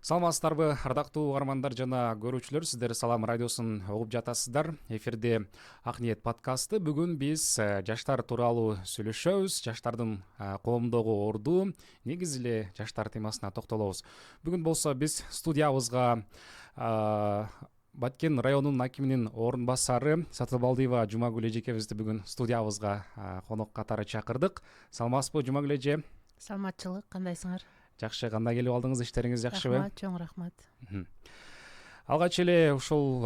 Саламатсыздарбы, ардактуу угармандар жана көрүүчүлөр, сиздер Салам радиосун угуп жатасыздар. Эфирде Ак ниет подкасты. Бүгүн биз жаштар тууралуу сүйлөшөбүз. Жаштардын коомдогу орду, негизи эле жаштар темасына токтолобуз. Бүгүн болсо биз студиябызга Баткен районунун акиминин орун басары Сатыбалдиева Жумагүл эжекебизди бүгүн студиябызга конок катары чакырдык. Саламатсызбы, Жумагүл эже? Саламатчылык, кандайсыңар? Жакшы, кандай келип алдыңыз, иштериңиз жакшыбы? Рахмат, чоң рахмат. Алгач эле ушул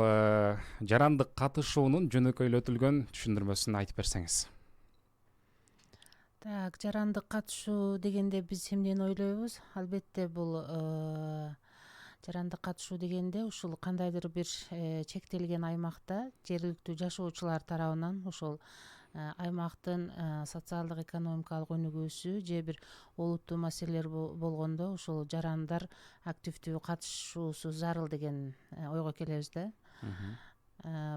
жарандык катышуунун жөнөкөйлөтүлгөн түшүндүрмөсүн айтып берсеңиз. Так, жарандык катышуу дегенде биз эмнени ойлойбуз? Албетте бул жарандык катышуу дегенде ушул кандайдыр бир чектелген аймакта жергиликтүү жашоочулар тарабынан ошол аймактын социалдык экономикалык өнүгүүсү же бир олуттуу маселелер болгондо ушул жарандар активдүү катышуусу зарыл деген ойго келебиз да.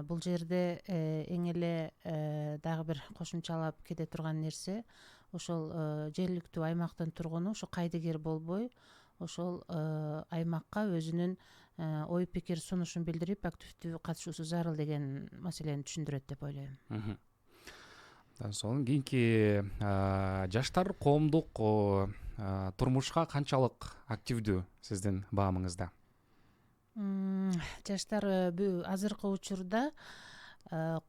Бул жерде эң эле дагы бир кошумчалап кете турган нерсе, ошол жергиликтүү аймактын тургуну ушу кайдыгер болбой, ошол аймакка өзүнүн ой пикир сунушун билдирип активдүү катышуусу зарыл деген маселени түшүндүрөт деп ойлойм. Сонун кийинки жаштар коомдук турмушка канчалык активдүү сиздин баамыңызда? Жаштар азыркы учурда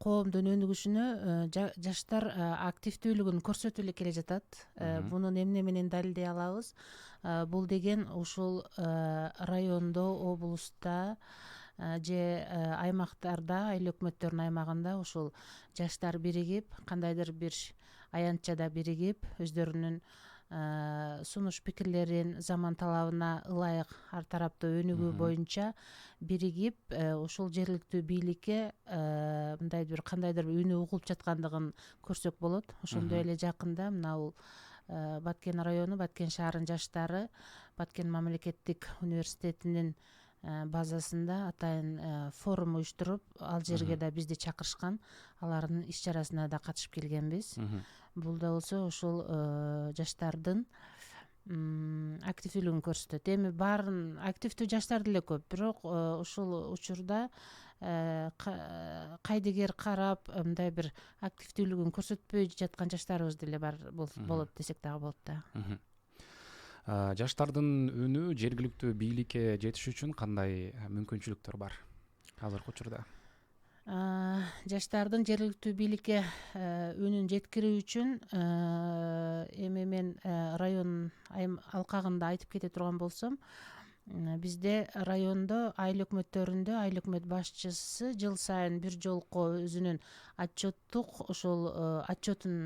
коомдун өнүгүшүнө жаштар активдүүлүгүн көрсөтүп эле келе жатат. Мунун эмне менен далилдей алабыз? Бул деген ушул райондо, облуста же аймактарда, айыл өкмөттөрүнүн аймагында ушул жаштар биригип, кандайдыр бир аянтчада биригип, өздөрүнүн сунуш пикирлерин заман талабына ылайык ар тараптуу өнүгүү боюнча биригип, ушул жергиликтүү бийликке мындай бир кандайдыр бир үнү угулуп жаткандыгын көрсөк болот. Ошондой эле жакында мына бул Баткен району, Баткен шаарынын жаштары Баткен мамлекеттик университетинин базасында атайын форум уюштуруп, ал жерге да бизди чакырышкан, алардын иш чарасына да катышып келгенбиз. Бул да болсо ушул жаштардын активдүүлүгүн көрсөтөт. Эми баарын активдүү жаштар деле көп, бирок ушул учурда кайдыгер карап, мындай бир активдүүлүгүн көрсөтпөй жаткан жаштарыбыз деле бар болот десек дагы болот да. Жаштардын үнү жергиликтүү бийликке жетиш үчүн кандай мүмкүнчүлүктөр бар азыркы учурда? Жаштардын жергиликтүү бийликке үнүн жеткирүү үчүн эми мен район алкагында айтып кете турган болсом, бизде райондо айыл өкмөттөрүндө айыл өкмөт башчысы жыл сайын бир жолку өзүнүн ошол отчетун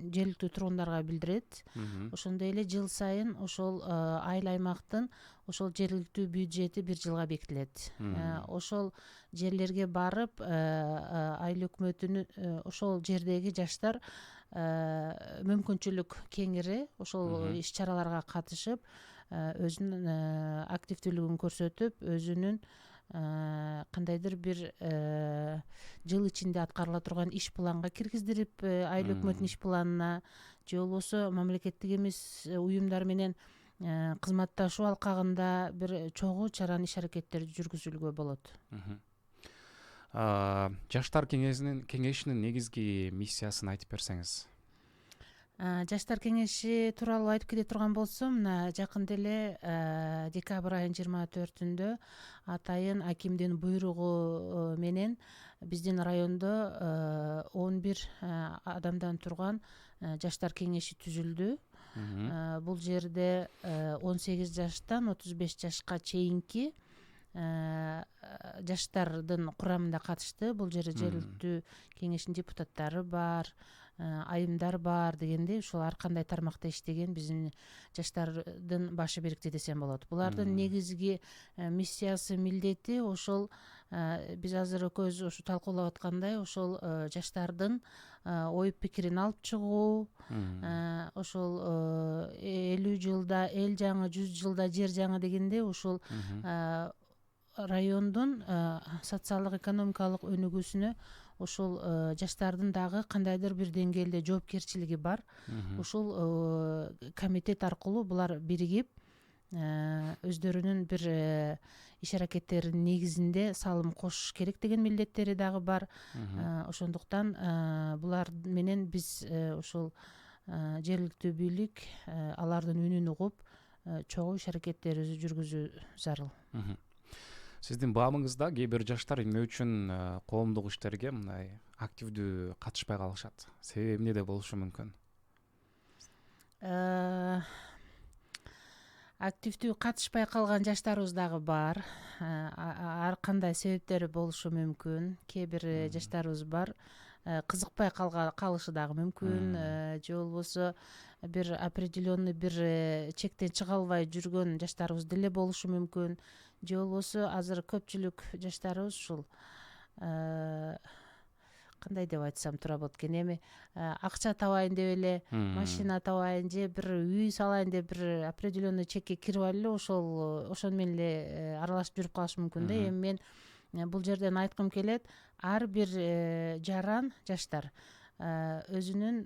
жергиликтүү тургундарга билдирет. Ошондой эле жыл сайын ошол айыл аймактын ошол жергиликтүү бюджети бир жылга бекитилет. Ошол жерлерге барып, айыл өкмөтүнүн ошол жердеги жаштар мүмкүнчүлүк кеңири ошол иш чараларга катышып, өзүнүн активдүүлүгүн көрсөтүп, өзүнүн кандайдыр бир жыл ичинде аткарыла турган иш планга киргиздирип, айыл өкмөтүнүн иш планына же болбосо мамлекеттик эмес уюмдар менен кызматташуу алкагында бир чогуу чараны иш аракеттерди жүргүзүүгө болот. Жаштар кеңешинин негизги миссиясын айтып берсеңиз. Жаштар кеңеши тууралуу айтып кете турган болсом, мына жакында эле декабрь айынын 24-ндө атайын акимдин буйругу менен биздин райондо 11 адамдан турган жаштар кеңеши түзүлдү. Бул жерде 18 жаштан 35 жашка чейинки жаштардын курамында катышты. Бул жерде жергиликтүү кеңештин депутаттары бар, айымдар бар дегендей, ушул ар кандай тармакта иштеген биздин жаштардын башы бирикти десем болот. Булардын негизги миссиясы, милдети ошол биз азыр экөөбүз ушу талкуулап аткандай, ошол жаштардын ой пикирин алып чыгуу, ошол 50 жылда эл жаңы, 100 жылда жер жаңы дегендей, ушул райондун социалдык экономикалык өнүгүүсүнө ошол жаштардын дагы кандайдыр бир деңгээлде жоопкерчилиги бар. Ушул комитет аркылуу булар биригип өздөрүнүн бир иш аракеттеринин негизинде салым кошуш керек деген милдеттери дагы бар. Ошондуктан булар менен биз ушул жергиликтүү бийлик алардын үнүн угуп чогуу иш аракеттерибизди жүргүзүү зарыл. Сиздин баамыңызда кээ бир жаштар эмне үчүн коомдук иштерге мындай активдүү катышпай калышат? Себеби эмнеде болушу мүмкүн? Активдүү катышпай калган жаштарыбыз дагы бар. Ар кандай себептери болушу мүмкүн. Кээ бир жаштарыбыз бар, кызыкпай калышы дагы мүмкүн. Же болбосо бир определенный бир чектен чыга албай жүргөн жаштарыбыз деле болушу мүмкүн. Же болбосо азыр көпчүлүк жаштарыбыз ушул кандай деп айтсам туура болот экен, эми акча табайын деп эле, машина табайын же бир үй салайын деп бир определенный чекке кирип алып эле ошону менен эле аралашып жүрүп калышы мүмкүн да. Эми мен бул жерден айткым келет, ар бир жаран жаштар өзүнүн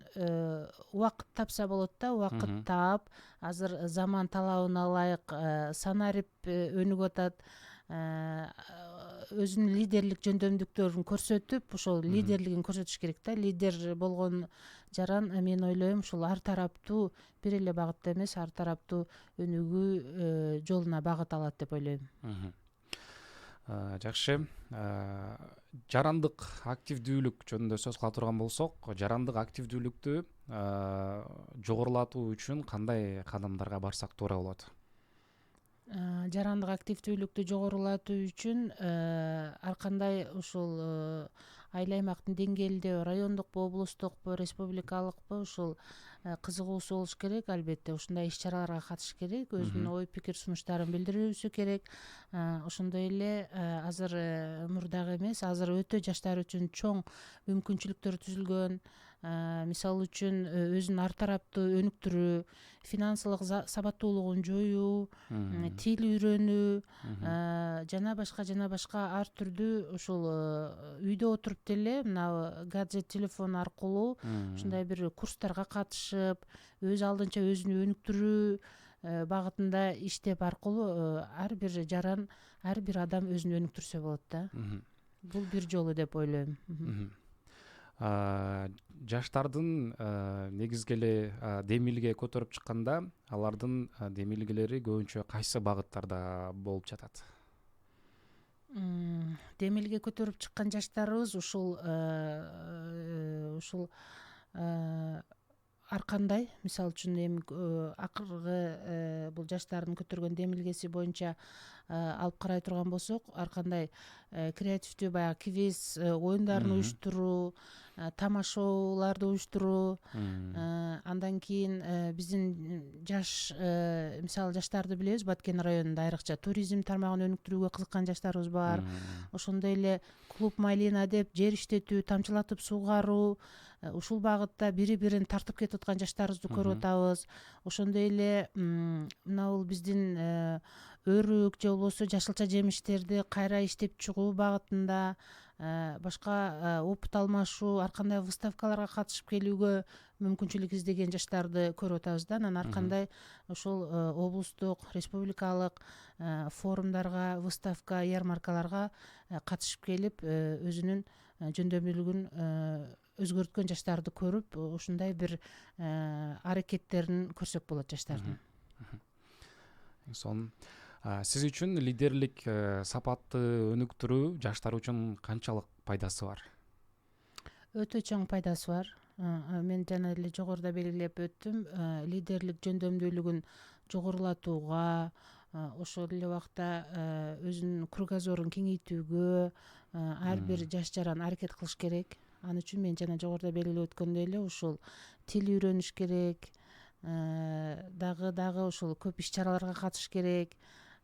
убакыт тапса болот да, убакыт таап, азыр заман талабына ылайык санарип өнүгүп атат, өзүнүн лидерлик жөндөмдүктөрүн көрсөтүп, ошол лидерлигин көрсөтүш керек да. Лидер болгон жаран, мен ойлойм, ушул ар тараптуу бир эле багытта эмес, ар тараптуу өнүгүү жолуна багыт алат деп ойлойм. Жакшы. Жарандык активдүүлүк жөнүндө сөз кыла турган болсок, жарандык активдүүлүктү жогорулатуу үчүн кандай кадамдарга барсак туура болот? Жарандык активдүүлүктү жогорулатуу үчүн ар кандай ушул айыл аймактын деңгээлинде райондукпу, облустукпу, республикалыкпы ушул кызыгуусу болуш керек. Албетте ушундай иш чараларга катышыш керек, өзүнүн ой пикир сунуштарын билдирүүсү керек. Ошондой эле азыр мурдагы эмес, азыр өтө жаштар үчүн чоң мүмкүнчүлүктөр түзүлгөн. Мисалы үчүн өзүн ар тараптуу өнүктүрүү, финансылык сабаттуулугун жоюу, тил үйрөнүү, жана башка ар түрдүү ушул үйдө отуруп деле мына гаджет, телефон аркылуу ушундай бир курстарга катышып, өз алдынча өзүн өнүктүрүү багытында иштеп аркылуу ар бир жаран, ар бир адам өзүн өнүктүрсө болот да. Бул бир жолу деп ойлойм. Жаштардын негизги эле демилге көтөрүп чыкканда, алардын демилгелери көбүнчө кайсы багыттарда болуп жатат? Демилге көтөрүп чыккан жаштарыбыз ушул ар кандай, мисалы үчүн эми акыркы бул жаштардын көтөргөн демилгеси боюнча алып карай турган болсок, ар кандай креативдүү баягы квиз оюндарын уюштуруу, тамашолорду уюштуруу, андан кийин биздин жаш мисалы жаштарды билебиз, Баткен районунда айрыкча туризм тармагын өнүктүрүүгө кызыккан жаштарыбыз бар. Ошондой эле клуб Малина деп жер иштетүү, тамчылатып суугаруу, ушул багытта бири бирин тартып кетип аткан жаштарыбызды көрүп атабыз. Ошондой эле мына бул биздин өрүк же болбосо жашылча жемиштерди кайра иштеп чыгуу багытында башка опыт алмашуу, ар кандай выставкаларга катышып келүүгө мүмкүнчүлүк издеген жаштарды көрүп атабыз да. Анан ар кандай ошол облустук, республикалык форумдарга, выставка, ярмаркаларга катышып келип, өзүнүн жөндөмдүүлүгүн өзгөрткөн жаштарды көрүп, ушундай бир аракеттерин көрсөк болот жаштардын. Сиз үчүн лидерлик сапатты өнүктүрүү жаштар үчүн канчалык пайдасы бар? Өтө чоң пайдасы бар. Мен жана эле жогоруда белгилеп өттүм, лидерлик жөндөмдүүлүгүн жогорулатууга, ошол эле убакта өзүнүн кругозорун кеңейтүүгө ар бир жаш жаран аракет кылыш керек. Ал үчүн мен жана жогоруда белгилеп өткөндөй эле ушул тил үйрөнүш керек, дагы ушул көп иш чараларга катышыш керек.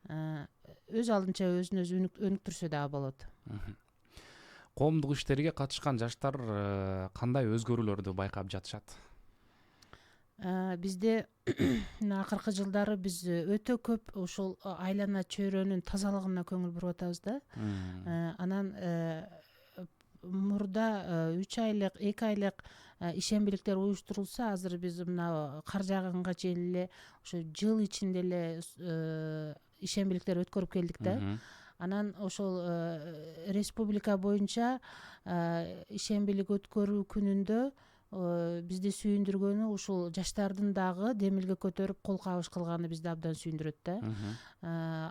Өз алдынча өзүн өзү өнүктүрсө дагы болот. Коомдук иштерге катышкан жаштар кандай өзгөрүүлөрдү байкап жатышат? Бизде мына акыркы жылдары биз өтө көп ушул айлана чөйрөнүн тазалыгына көңүл буруп атабыз да. Анан мурда 3 айлык 2 айлык ишембиликтер уюштурулса, азыр биз мына кар жааганга чейин эле ошо жыл ичинде эле ишембиликтер өткөрүп келдик да. Анан ошол республика боюнча ишембилик өткөрүү күнүндө бизди сүйүндүргөнү ушул жаштардын дагы демилге көтөрүп кол кабыш кылганы бизди абдан сүйүндүрөт да.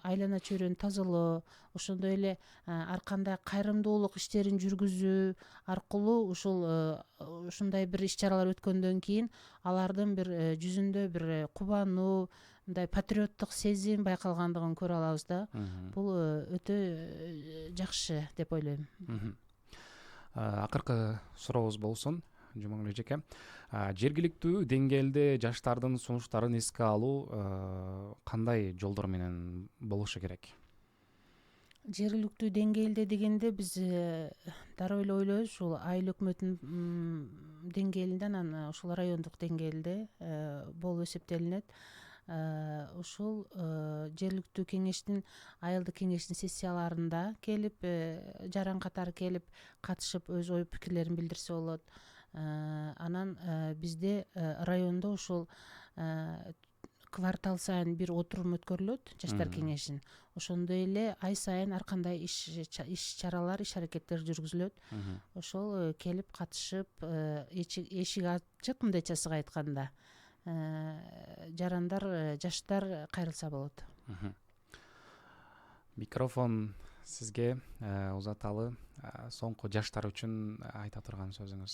Айлана чөйрөнү тазалоо, ошондой эле ар кандай кайрымдуулук иштерин жүргүзүү аркылуу ушундай бир иш-чаралар өткөндөн кийин алардын бир жүзүндө бир кубануу, мындай патриоттук сезим байкалгандыгын көрө алабыз да. Бул өтө жакшы деп ойлойм. Акыркы сурообуз болсун, Жумагүл эжеке. Жергиликтүү деңгээлде жаштардын сунуштарын эске алуу кандай жолдор менен болушу керек? Жергиликтүү деңгээлде дегенде биз дароо эле ойлойбуз ушул айыл өкмөтүнүн деңгээлинде, анан ушул райондук деңгээлде болуп эсептелинет. Ушул жергиликтүү кеңештин, айылдык кеңештин сессияларында келип, жаран катары келип катышып өз ой пикирлерин билдирсе болот. Анан бизде райондо ушул квартал сайын бир отурум өткөрүлөт жаштар кеңешин. Ошондой эле ай сайын ар кандай иш-чаралар, иш-аракеттер жүргүзүлөт. Ошол келип катышып, эшик ачык, мындайчасы айтканда. Жарандар, жаштар кайрылса болот. Микрофон сизге узаталы. Соңку жаштар үчүн айта турган сөзүңүз,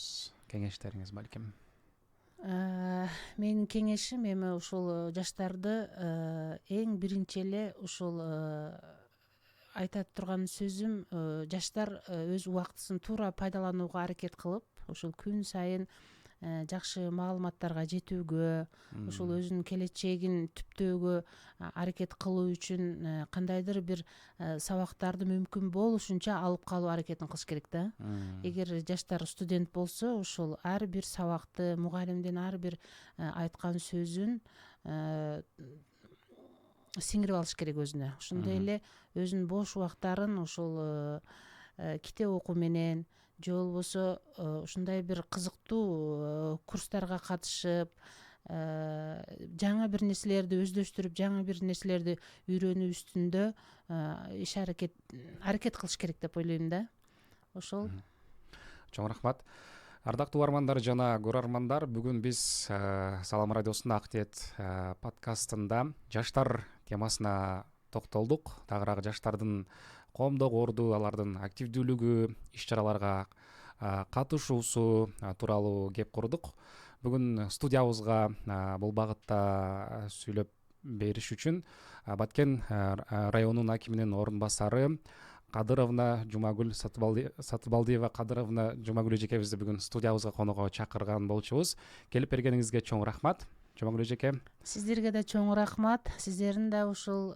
кеңештериңиз балким? Менин кеңешим эми ушул жаштарды эң биринчи эле ушул айта турган сөзүм, жаштар өз убактысын туура пайдаланууга аракет кылып, ушул күн сайын жакшы маалыматтарга жетүүгө, ушул өзүнүн келечегин түптөөгө аракет кылуу үчүн кандайдыр бир сабактарды мүмкүн болушунча алып калуу аракетин кылыш керек да. Эгер жаштар студент болсо, ушул ар бир сабакты, мугалимдин ар бир айткан сөзүн сиңирип алыш керек өзүнө. Ошондой эле өзүнүн бош убактарын ушул китеп окуу менен же болбосо ушундай бир кызыктуу курстарга катышып, жаңы бир нерселерди өздөштүрүп, жаңы бир нерселерди үйрөнүү үстүндө аракет кылыш керек деп ойлойм да. Ошол. Чоң рахмат. Ардактуу угармандар жана көрөрмандар, бүгүн биз Салам радиосунун Актиет подкастында жаштар темасына токтолдук. Тагыраак жаштардын коомдогу орду, алардын активдүүлүгү, иш-чараларга катышуусу тууралуу кеп курдук. Бүгүн студиябызга бул багытта сүйлөп бериш үчүн Баткен районунун акиминин орун басары Кадыровна Жумагүл Сатыбалдиева Кадыровна Жумагүл эжекебизди бүгүн студиябызга конууга чакырган болчубуз. Келип бергениңизге чоң рахмат. Жумагүл эжеке. Сиздерге да чоң рахмат. Сиздердин да ушул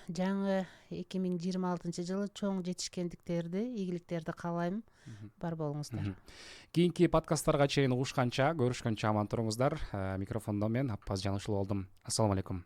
жаңы 2026 жылы чоң жетишкендиктерди, ийгиликтерди каалайм. Бар болуңуздар. Кийинки подкасттарга чейин угушканча, көрүшкөнчө аман туруңуздар. Микрофондо мен Аппаз Жанышул болдум. Ассаламу алейкум.